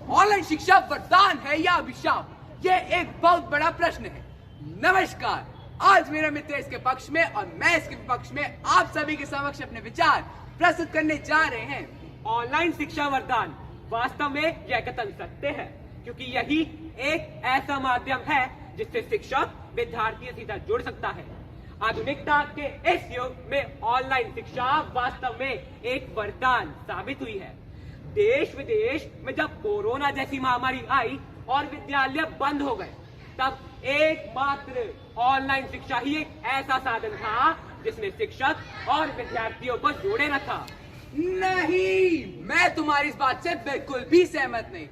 Online शिक्षा वरदान है या अभिशाप? ये एक बहुत बड़ा प्रश्न है। नमस्कार, आज मेरा मित्र इसके पक्ष में और मैं इसके पक्ष में आप सभी के समक्ष अपने विचार प्रस्तुत करने जा रहे हैं। ऑनलाइन शिक्षा वरदान वास्तव में यह कथन सत्य है, क्योंकि यही एक ऐसा माध्यम है जिससे शिक्षक विद्यार्थी से सीधा जुड़ सकता है। आधुनिकता के इस युग में ऑनलाइन शिक्षा वास्तव में एक वरदान साबित हुई है। देश विदेश में जब कोरोना जैसी महामारी आई और विद्यालय बंद हो गए, तब एकमात्र ऑनलाइन शिक्षा ही एक ऐसा साधन था जिसने शिक्षक और विद्यार्थियों को जोड़े रखा। नहीं, मैं तुम्हारी इस बात से बिल्कुल भी सहमत नहीं।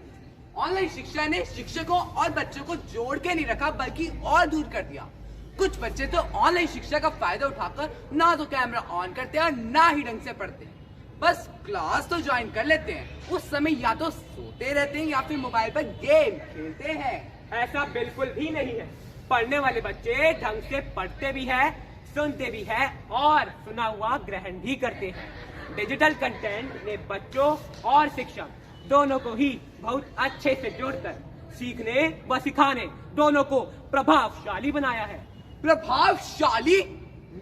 ऑनलाइन शिक्षा ने शिक्षकों और बच्चों को जोड़ के नहीं रखा, बल्कि और दूर कर दिया। कुछ बच्चे तो ऑनलाइन शिक्षा का फायदा उठाकर ना तो कैमरा ऑन करते हैं और ना ही ढंग से पढ़ते हैं। बस क्लास तो ज्वाइन कर लेते हैं, उस समय या तो सोते रहते हैं या फिर मोबाइल पर गेम खेलते हैं। ऐसा बिल्कुल भी नहीं है। पढ़ने वाले बच्चे ढंग से पढ़ते भी हैं, सुनते भी हैं और सुना हुआ ग्रहण भी करते हैं। डिजिटल कंटेंट ने बच्चों और शिक्षक दोनों को ही बहुत अच्छे से जोड़कर सीखने व सिखाने दोनों को प्रभावशाली बनाया है। प्रभावशाली?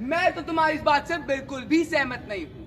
मैं तो तुम्हारी इस बात से बिल्कुल भी सहमत नहीं हूँ।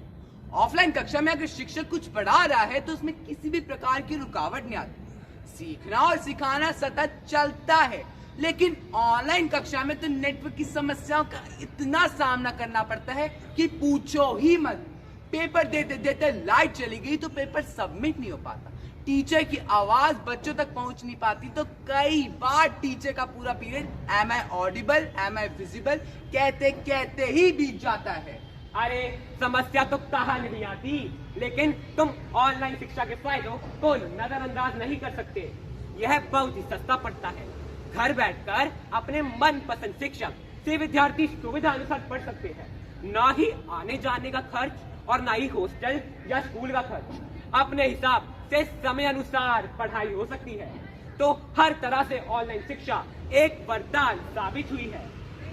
ऑफलाइन कक्षा में अगर शिक्षक कुछ पढ़ा रहा है तो उसमें किसी भी प्रकार की रुकावट नहीं आती। सीखना और सिखाना सतत चलता है, लेकिन ऑनलाइन कक्षा में तो नेटवर्क की समस्याओं का इतना सामना करना पड़ता है कि पूछो ही मत। पेपर देते देते लाइट चली गई तो पेपर सबमिट नहीं हो पाता। टीचर की आवाज बच्चों तक पहुंच नहीं पाती तो कई बार टीचर का पूरा period am I audible, am I visible कहते कहते ही बीत जाता है। अरे समस्या तो कहा नहीं आती, लेकिन तुम ऑनलाइन शिक्षा के फायदों को नजरअंदाज नहीं कर सकते। यह बहुत ही सस्ता पड़ता है। घर बैठकर अपने मनपसंद शिक्षक से विद्यार्थी सुविधा अनुसार पढ़ सकते हैं। ना ही आने जाने का खर्च और ना ही हॉस्टल या स्कूल का खर्च। अपने हिसाब से समय अनुसार पढ़ाई हो सकती है। तो हर तरह से ऑनलाइन शिक्षा एक वरदान साबित हुई है।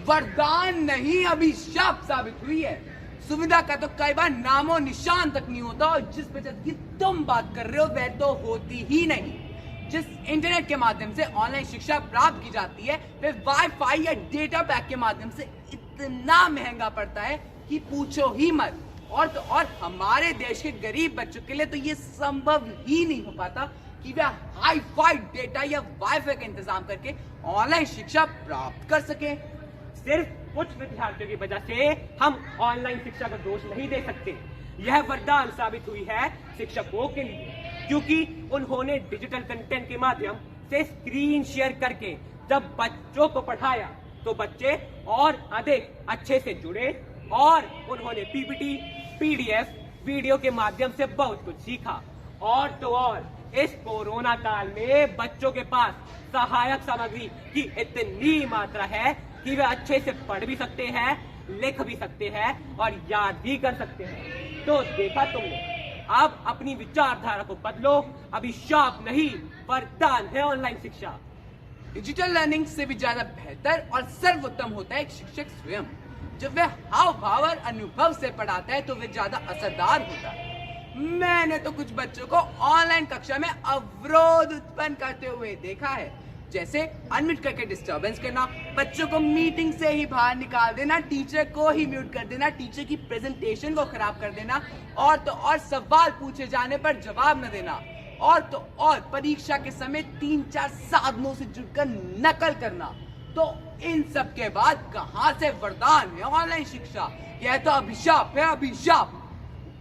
वरदान नहीं, अभिशाप साबित हुई है। सुविधा का तो कई बार नामो निशान तक नहीं होता और जिस बचत की तुम बात कर रहे हो वह तो होती ही नहीं। जिस इंटरनेट के माध्यम से ऑनलाइन शिक्षा प्राप्त की जाती है वह वाईफाई या डेटा पैक के माध्यम से इतना महंगा पड़ता है कि पूछो ही मत। और तो और हमारे देश के गरीब बच्चों के लिए तो ये संभव ही नहीं हो पाता कि वे हाई-फाई डेटा या वाईफाई का इंतजाम करके ऑनलाइन शिक्षा प्राप्त कर सके। सिर्फ कुछ विद्यार्थियों की वजह से हम ऑनलाइन शिक्षा को दोष नहीं दे सकते। यह वरदान साबित हुई है शिक्षकों के लिए, क्योंकि उन्होंने डिजिटल कंटेंट के माध्यम से स्क्रीन शेयर करके जब बच्चों को पढ़ाया तो बच्चे और अधिक अच्छे से जुड़े और उन्होंने पीपीटी, पीडीएफ, वीडियो के माध्यम से बहुत कुछ सीखा। और तो और इस कोरोना काल में बच्चों के पास सहायक सामग्री की इतनी मात्रा है कि वे अच्छे से पढ़ भी सकते हैं, लिख भी सकते हैं और याद भी कर सकते हैं। तो देखा तुमने, अब अपनी विचारधारा को बदलो। अभिशाप नहीं, वरदान है ऑनलाइन शिक्षा। डिजिटल लर्निंग से भी ज्यादा बेहतर और सर्वोत्तम होता है एक शिक्षक स्वयं। जब वह हाव भाव और अनुभव से पढ़ाता है तो वह ज्यादा असरदार होता है। मैंने तो कुछ बच्चों को ऑनलाइन कक्षा में अवरोध उत्पन्न करते हुए देखा है, जैसे अनम्यूट करके डिस्टरबेंस करना, बच्चों को मीटिंग से ही बाहर निकाल देना, टीचर को ही म्यूट कर देना, टीचर की प्रेजेंटेशन को खराब कर देना और तो और सवाल पूछे जाने पर जवाब न देना और तो और परीक्षा के समय 3-4 साधनों से जुड़कर नकल करना। तो इन सब के बाद कहां से वरदान है ऑनलाइन शिक्षा? यह तो अभिशाप है, अभिशाप।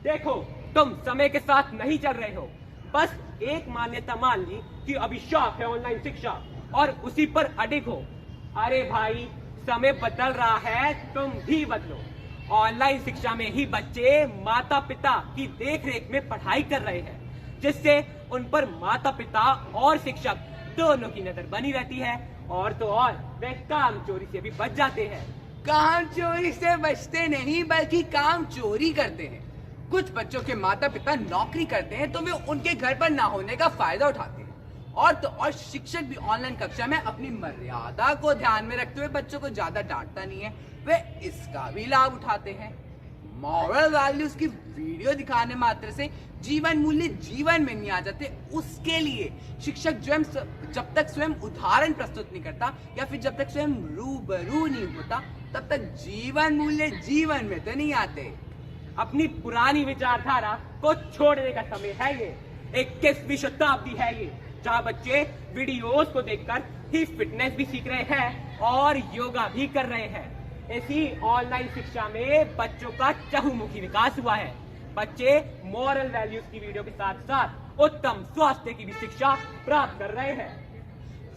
देखो, तुम समय के साथ नहीं चल रहे हो। बस एक मान्यता मान ली कि अभिशाप है ऑनलाइन शिक्षा और उसी पर अडिग हो। अरे भाई, समय बदल रहा है, तुम भी बदलो। ऑनलाइन शिक्षा में ही बच्चे माता पिता की देखरेख में पढ़ाई कर रहे हैं, जिससे उन पर माता पिता और शिक्षक दोनों की नजर बनी रहती है और तो और वे काम चोरी से भी बच जाते हैं। काम चोरी से बचते नहीं बल्कि काम चोरी करते हैं। कुछ बच्चों के माता पिता नौकरी करते हैं तो वे उनके घर पर ना होने का फायदा उठाते हैं और तो और शिक्षक भी ऑनलाइन कक्षा में अपनी मर्यादा को ध्यान में रखते हुए बच्चों को ज्यादा डांटता नहीं है, वे इसका भी लाभ उठाते हैं। मॉरल वैल्यूज की वीडियो दिखाने मात्र से जीवन मूल्य जीवन में नहीं आ जाते। उसके लिए शिक्षक जब तक स्वयं उदाहरण प्रस्तुत नहीं करता या फिर जब तक स्वयं रूबरू नहीं होता, तब तक जीवन मूल्य जीवन में तो नहीं आते। अपनी पुरानी विचारधारा को छोड़ने का समय है ये। 21वीं शताब्दी है ये, जहाँ बच्चे वीडियोस को देखकर ही फिटनेस भी सीख रहे हैं और योगा भी कर रहे हैं। ऐसी ऑनलाइन शिक्षा में बच्चों का चहुमुखी विकास हुआ है। बच्चे मॉरल वैल्यूज की वीडियो के साथ साथ उत्तम स्वास्थ्य की भी शिक्षा प्राप्त कर रहे हैं।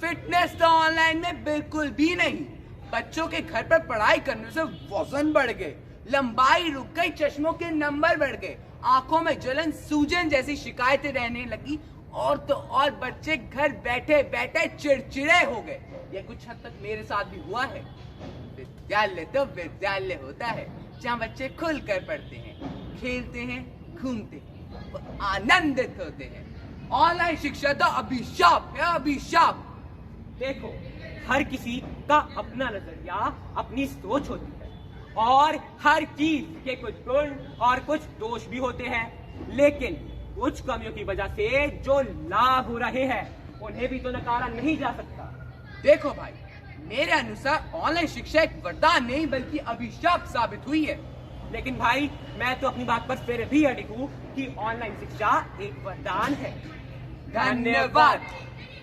फिटनेस तो ऑनलाइन में बिल्कुल भी नहीं। बच्चों के घर पर पढ़ाई करने से वजन बढ़ गए, लंबाई रुक गई, चश्मों के नंबर बढ़ गए, आंखों में जलन, सूजन जैसी शिकायतें रहने लगी और तो और बच्चे घर बैठे बैठे चिड़चिड़े हो गए। ये कुछ हद तक मेरे साथ भी हुआ है। विद्यालय तो विद्यालय होता है जहाँ बच्चे खुलकर पढ़ते हैं, खेलते हैं, घूमते हैं और आनंदित होते हैं। ऑनलाइन शिक्षा तो अभिशाप है, अभिशाप। देखो, हर किसी का अपना नजरिया, अपनी सोच होती है और हर चीज के कुछ गुण और कुछ दोष भी होते हैं, लेकिन कुछ कमियों की वजह से जो लाभ हो रहे हैं उन्हें भी तो नकारा नहीं जा सकता। देखो भाई, मेरे अनुसार ऑनलाइन शिक्षा एक वरदान नहीं बल्कि अभिशाप साबित हुई है। लेकिन भाई, मैं तो अपनी बात पर फिर भी अडिग हूँ कि ऑनलाइन शिक्षा एक वरदान है। धन्यवाद।